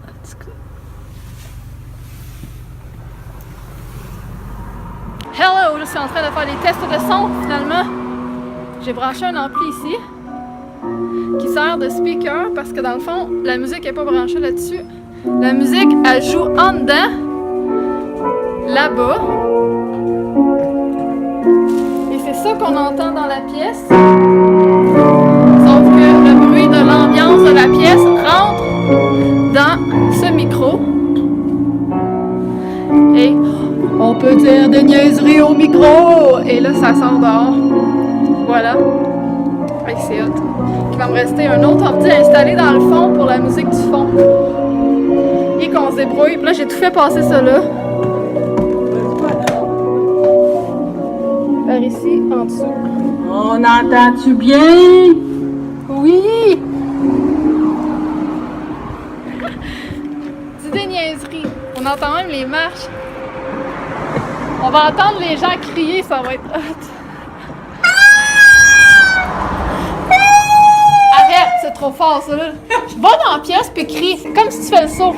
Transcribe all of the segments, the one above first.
Let's go. Hello, je suis en train de faire des tests de son finalement. J'ai branché un ampli ici qui sert de speaker parce que dans le fond, la musique n'est pas branchée là-dessus. La musique, elle joue en dedans, là-bas. Et c'est ça qu'on entend dans la pièce. Sauf que le bruit de l'ambiance de la pièce rentre dans ce micro. Et on peut dire des niaiseries au micro. Et là, ça s'endort. Voilà. Hey, c'est hot. Il va me rester un autre ordi installé dans le fond pour la musique du fond. Et qu'on se débrouille. Puis là, j'ai tout fait passer ça là. Par ici, en dessous. On entend-tu bien? Oui! Dis des niaiseries. On entend même les marches. On va entendre les gens crier, ça va être hot. Arrête, c'est trop fort ça là. Va dans la pièce puis crie, c'est comme si tu fais le saut.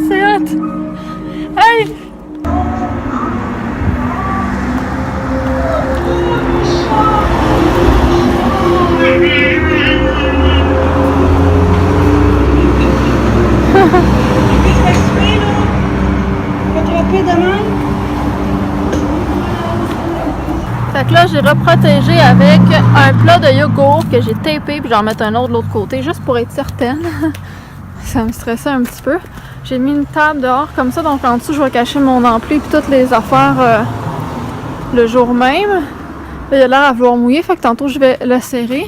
C'est hot. Hey! Fait que là, j'ai reprotégé avec un plat de yogourt que j'ai tapé, puis j'en mettre un autre de l'autre côté, juste pour être certaine. Ça me stressait un petit peu. J'ai mis une table dehors comme ça, donc en dessous, je vais cacher mon ampli puis toutes les affaires le jour même. Là, il a l'air à vouloir mouiller, fait que tantôt, je vais le serrer.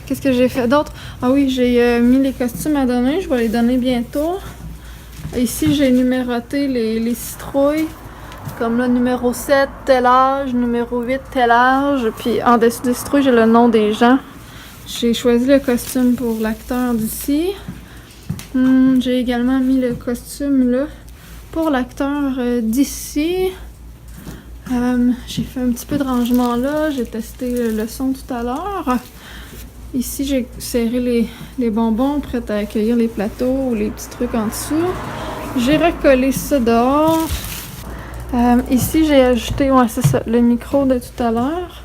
Qu'est-ce que j'ai fait d'autre? Ah oui, j'ai mis les costumes à donner, je vais les donner bientôt. Ici, j'ai numéroté les citrouilles. Comme là, numéro 7, tel âge, numéro 8, tel âge. Puis en dessous des citrouilles, j'ai le nom des gens. J'ai choisi le costume pour l'acteur d'ici. J'ai également mis le costume là pour l'acteur d'ici. J'ai fait un petit peu de rangement là. J'ai testé le son tout à l'heure. Ici, j'ai serré les bonbons prêts à accueillir les plateaux ou les petits trucs en dessous. J'ai recollé ça dehors. Ici, j'ai ajouté, ouais, c'est ça, le micro de tout à l'heure.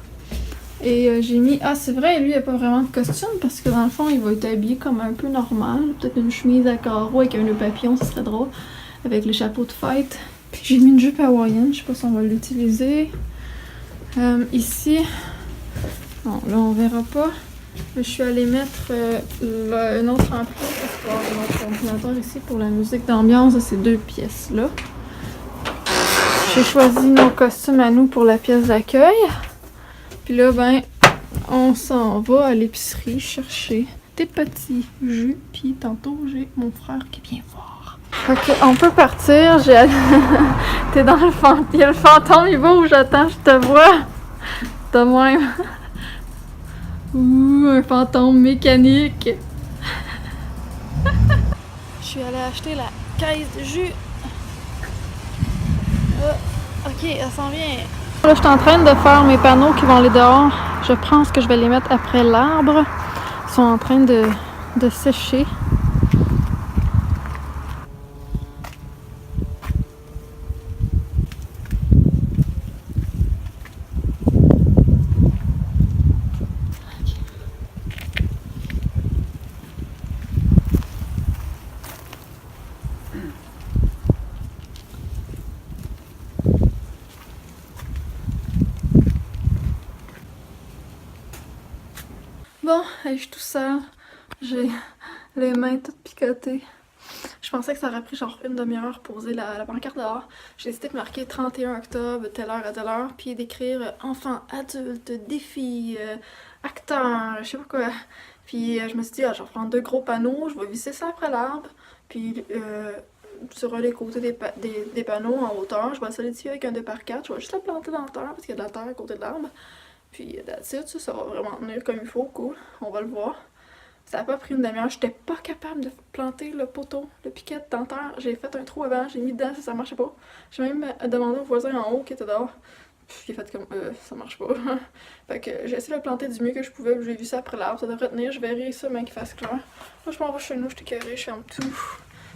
Et j'ai mis, ah c'est vrai, lui, il n'y a pas vraiment de costume parce que dans le fond, il va être habillé comme un peu normal. Peut-être une chemise à carreaux avec un nœud papillon, ce serait drôle. Avec le chapeau de fête. Puis j'ai mis une jupe hawaïenne, je sais pas si on va l'utiliser. Ici, bon, là, on verra pas. Je suis allée mettre un autre ampli parce qu'il y a un autre ordinateur ici pour la musique d'ambiance de ces deux pièces-là. J'ai choisi nos costumes à nous pour la pièce d'accueil. Puis là, ben, on s'en va à l'épicerie chercher des petits jus. Puis tantôt, j'ai mon frère qui vient voir. Ok, on peut partir. T'es dans le fantôme. Il y a le fantôme, il va où j'attends, je te vois. De même. Ouh, un fantôme mécanique. Je suis allée acheter la caisse de jus. Ok, elle s'en vient. Là, je suis en train de faire mes panneaux qui vont aller dehors. Je pense que je vais les mettre après l'arbre. Ils sont en train de sécher. Bon, je suis tout seule. J'ai les mains toutes picotées. Je pensais que ça aurait pris genre une demi-heure pour poser la pancarte dehors. J'ai décidé de marquer 31 octobre, telle heure à telle heure, puis d'écrire enfant, adulte, défi, acteur, je sais pas quoi. Puis je me suis dit, je vais prendre deux gros panneaux, je vais visser ça après l'arbre, puis sur les côtés des panneaux en hauteur, je vais solidifier avec un 2x4, je vais juste la planter dans la terre parce qu'il y a de la terre à côté de l'arbre. Puis that's it, ça va vraiment tenir comme il faut, cool, on va le voir. Ça a pas pris une demi-heure. J'étais pas capable de planter le poteau, le piquet de terre. J'ai fait un trou avant, j'ai mis dedans, ça marchait pas. J'ai même demandé au voisin en haut qui était dehors. Puis il a fait comme ça marche pas. Fait que j'ai essayé de le planter du mieux que je pouvais. J'ai vu ça après l'arbre, ça devrait tenir. Je verrai ça, mais qu'il fasse clair. Moi, je m'en vais chez nous, je suis écœurée, je ferme tout.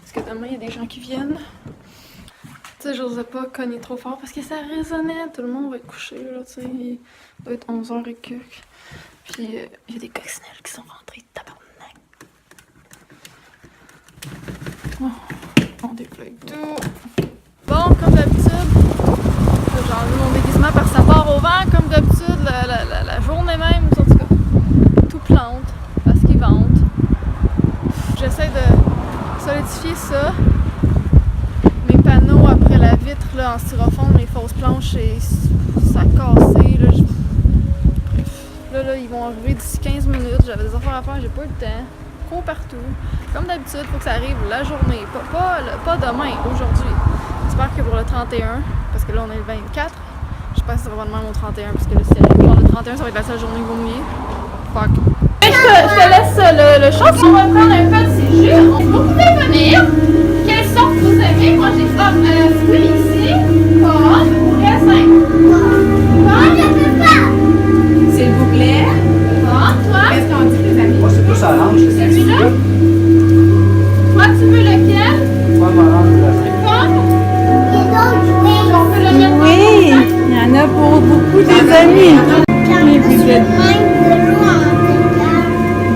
Parce que demain, il y a des gens qui viennent. Tu sais, j'osais pas cogner trop fort parce que ça résonnait. Tout le monde va être couché, là, tu sais. Il doit être 11h et quelques. Puis il y a des coccinelles qui sont rentrées, tabarnak. Oh, on déploie tout. Bon, comme d'habitude, j'ai enlevé mon déguisement parce que ça part au vent. Comme d'habitude, la journée même, en tout cas, tout plante parce qu'ils vendent. J'essaie de solidifier ça. Mes panneaux après la vitre là, en styrofoam, les fausses planches, et ça a cassé. Là, ils vont arriver d'ici 15 minutes. J'avais des affaires à faire, j'ai pas eu le temps. Cours partout. Comme d'habitude, il faut que ça arrive la journée. Pas demain, aujourd'hui. J'espère que pour le 31, parce que là on est le 24, je pense que ça va vraiment mon 31, parce que là, le 31, ça va être la seule journée où vous mouiller. Fuck. Je te laisse le champ. On va prendre un peu de ces jus. Vous pouvez venir. Quelle sorte vous aimez? Moi j'ai fruits ici, pomme ou raisin. Pomme, je peux pas. S'il vous plaît. Pomme, toi? Qu'est-ce qu'on dit, les amis? Moi, c'est plus orange. Celui-là? Toi, tu veux lequel? Pomme orange. Pomme? Oui, il y en a pour beaucoup des amis. Mais vous êtes...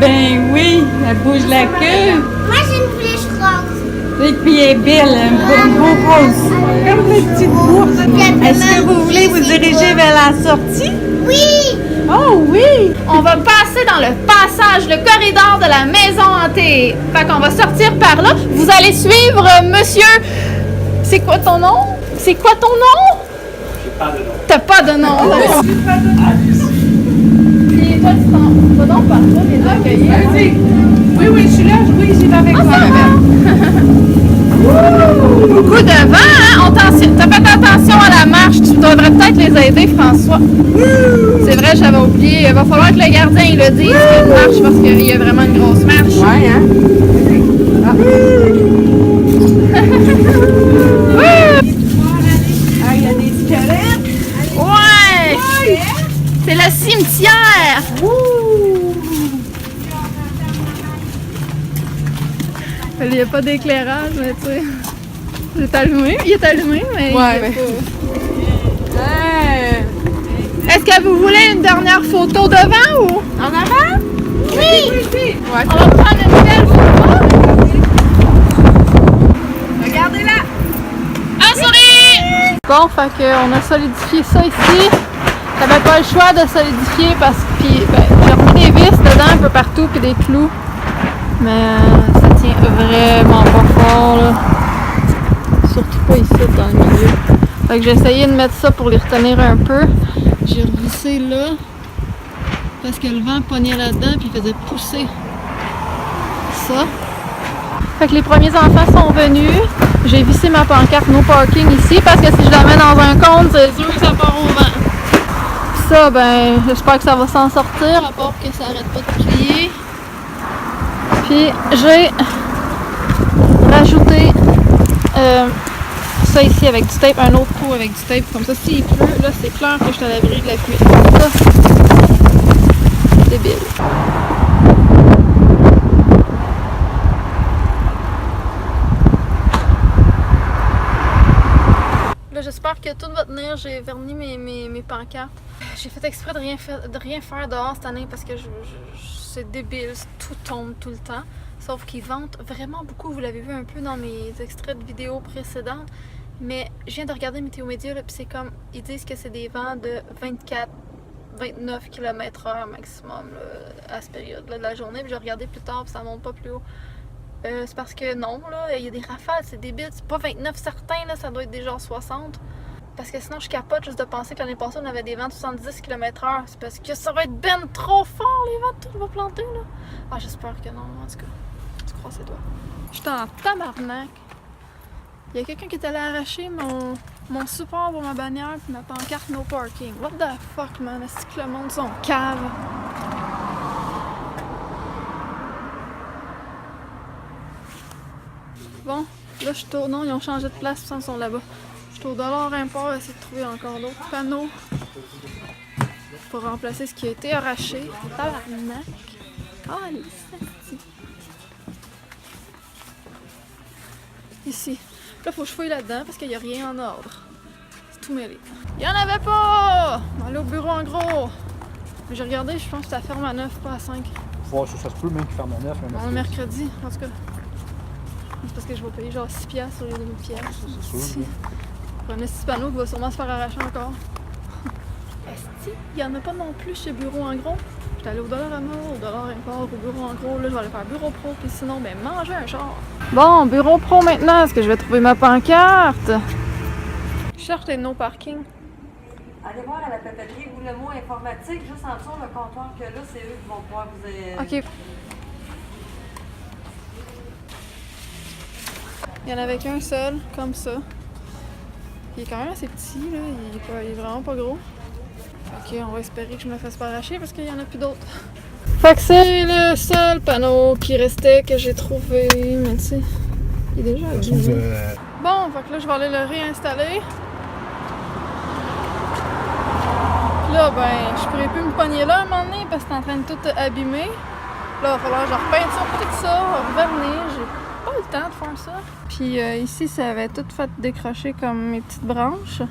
Ben oui, elle bouge la queue. Moi, j'ai une flèche rose. Et puis elle est belle, un beau rose. Comme une petite bourse. Est-ce que vous voulez vous diriger vers la sortie? Oui! Oh oui! On va passer dans le passage, le corridor de la maison hantée. Fait qu'on va sortir par là. Vous allez suivre monsieur... C'est quoi ton nom? C'est quoi ton nom? J'ai pas de nom. T'as pas de nom. Puis toi, tu t'en vas donc par là, les accueillir. Vas-y. Oui, je suis là. Oui, j'y vais avec toi, ma belle. Beaucoup de vent, hein? T'as fait attention à la marche. Tu devrais peut-être les aider, François. C'est vrai, j'avais oublié. Il va falloir que le gardien il le dise qu'il marche parce qu'il y a vraiment une grosse marche. Ouais, hein? Ah, il y a des squelettes. Ouais! C'est le cimetière! Il n'y a pas d'éclairage, mais tu sais. Il est allumé, mais. Ouais, Est-ce que vous voulez une dernière photo devant ou? En avant? Oui! Ouais. On va prendre une belle photo. Regardez-la. Un sourire! Bon, fait qu'on a solidifié ça ici. J'avais pas le choix de solidifier parce que j'ai remis des vis dedans un peu partout puis des clous. Mais ça tient vraiment pas fort là. Surtout pas ici dans le milieu. Fait que j'ai essayé de mettre ça pour les retenir un peu. J'ai revissé là parce que le vent pognait là-dedans puis faisait pousser ça. Fait que les premiers enfants sont venus. J'ai vissé ma pancarte no parking ici parce que si je la mets dans un compte, c'est sûr que ça part au vent. Puis ça, ben, j'espère que ça va s'en sortir, à part que ça arrête pas de crier. Puis j'ai rajouté ça ici avec du tape, un autre pot avec du tape, comme ça s'il pleut, là c'est clair que je suis à l'abri de la pluie. Ça, c'est débile. Là j'espère que tout va tenir, j'ai verni mes pancartes. J'ai fait exprès de rien faire dehors cette année parce que c'est débile, tout tombe tout le temps. Sauf qu'ils vendent vraiment beaucoup, vous l'avez vu un peu dans mes extraits de vidéos précédentes. Mais je viens de regarder Météo Média, puis c'est comme, ils disent que c'est des vents de 24-29 km/h maximum là, à cette période-là de la journée. Puis j'ai regardé plus tard, puis ça monte pas plus haut. C'est parce que non, là, il y a des rafales, c'est débile. C'est pas 29 certains, là, ça doit être déjà 60. Parce que sinon, je capote juste de penser que l'année passée, on avait des vents de 70 km/h. C'est parce que ça va être ben trop fort, les vents, tout va planter, là. Ah, j'espère que non, en tout cas. Tu crois c'est toi. Je suis en tabarnak. Il y a quelqu'un qui est allé arracher mon support pour ma bannière et ma pancarte no parking. What the fuck, man? Est-ce que le monde sont cave? Bon, là, je suis au... Non, ils ont changé de place, ils sont là-bas. Je suis au dollar import, essayer de trouver encore d'autres panneaux pour remplacer ce qui a été arraché. Tabarnak! Ah, les sexy! Ici. Là, faut que je fouille là-dedans parce qu'il n'y a rien en ordre. C'est tout mêlé. Il n'y en avait pas! On va aller au bureau en gros. Mais j'ai regardé, je pense que ça ferme à 9, pas à 5. Ouais, ça se peut même qu'il ferme à 9. Bon, le mercredi, en tout cas. C'est parce que je vais payer genre 6 piastres sur les 2000 piastres. C'est sûr. Pour un petit panneau qui va sûrement se faire arracher encore. Est-ce qu'il n'y en a pas non plus chez Bureau en gros? J'étais allée au dollar à mort, au dollar import, au bureau en gros. Là, je vais aller faire bureau pro, puis sinon, ben manger un char. Bon, bureau pro maintenant, est-ce que je vais trouver ma pancarte? Je cherche les no parking. Allez voir à la papeterie ou le mot informatique, juste en dessous le comptoir que là, c'est eux qui vont pouvoir vous aider. Ok. Il y en avait qu'un seul, comme ça. Il est quand même assez petit, là. Il est vraiment pas gros. Ok, on va espérer que je me fasse pas arracher parce qu'il y en a plus d'autres. Fait que c'est le seul panneau qui restait que j'ai trouvé, mais tu sais, il est déjà abîmé. Bon, fait que là, je vais aller le réinstaller. Puis là, ben, je pourrais plus me pogner là un moment donné parce que c'est en train de tout abîmer. Là, il va falloir que je repeinture tout ça, revernir. J'ai pas le temps de faire ça. Puis ici, ça avait tout fait décrocher comme mes petites branches.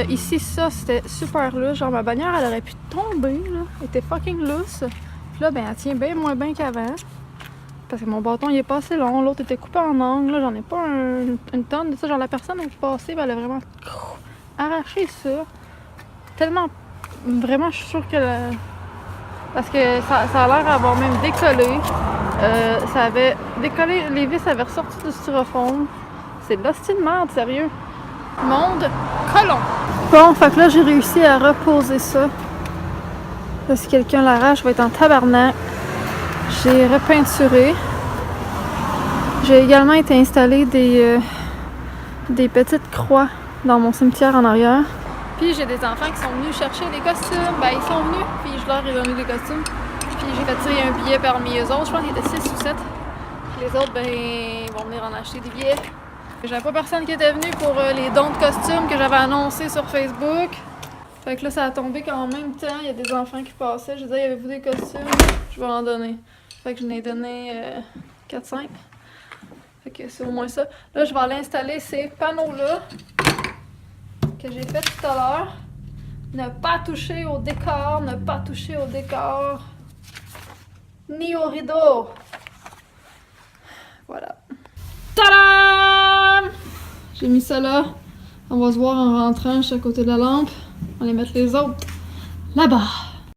Ici, ça, c'était super lousse. Genre, ma bannière, elle aurait pu tomber, là. Elle était fucking lousse. Puis là, ben, elle tient bien moins bien qu'avant. Parce que mon bâton, il est pas assez long. L'autre était coupé en angle. Là, j'en ai pas une tonne de ça. Genre, la personne est passée, ben, elle a vraiment arraché ça. Tellement... Vraiment, je suis sûre que... Parce que ça a l'air d'avoir même décollé. Ça avait décollé, les vis avaient ressorti du styrofoam. C'est de l'hostie de merde, sérieux. Monde colon. Bon, fait que là, j'ai réussi à reposer ça. Là, si quelqu'un l'arrache, je vais être en tabarnak. J'ai repeinturé. J'ai également été installer des petites croix dans mon cimetière en arrière. Puis j'ai des enfants qui sont venus chercher des costumes. Ben, ils sont venus, puis je leur ai donné des costumes. Puis j'ai fait tirer un billet parmi eux autres. Je pense qu'il y était 6 ou 7. Puis les autres, ben, ils vont venir en acheter des billets. J'avais pas personne qui était venu pour les dons de costumes que j'avais annoncés sur Facebook. Fait que là, ça a tombé qu'en même temps, il y a des enfants qui passaient. Je disais, avez-vous des costumes? Je vais en donner. Fait que je n'ai donné 4-5. Fait que c'est au moins ça. Là, je vais aller installer ces panneaux-là que j'ai fait tout à l'heure. Ne pas toucher au décor, ne pas toucher au décor, ni au rideau. Voilà. Tadam! J'ai mis ça là. On va se voir en rentrant, je suis à côté de la lampe. On va les mettre les autres là-bas.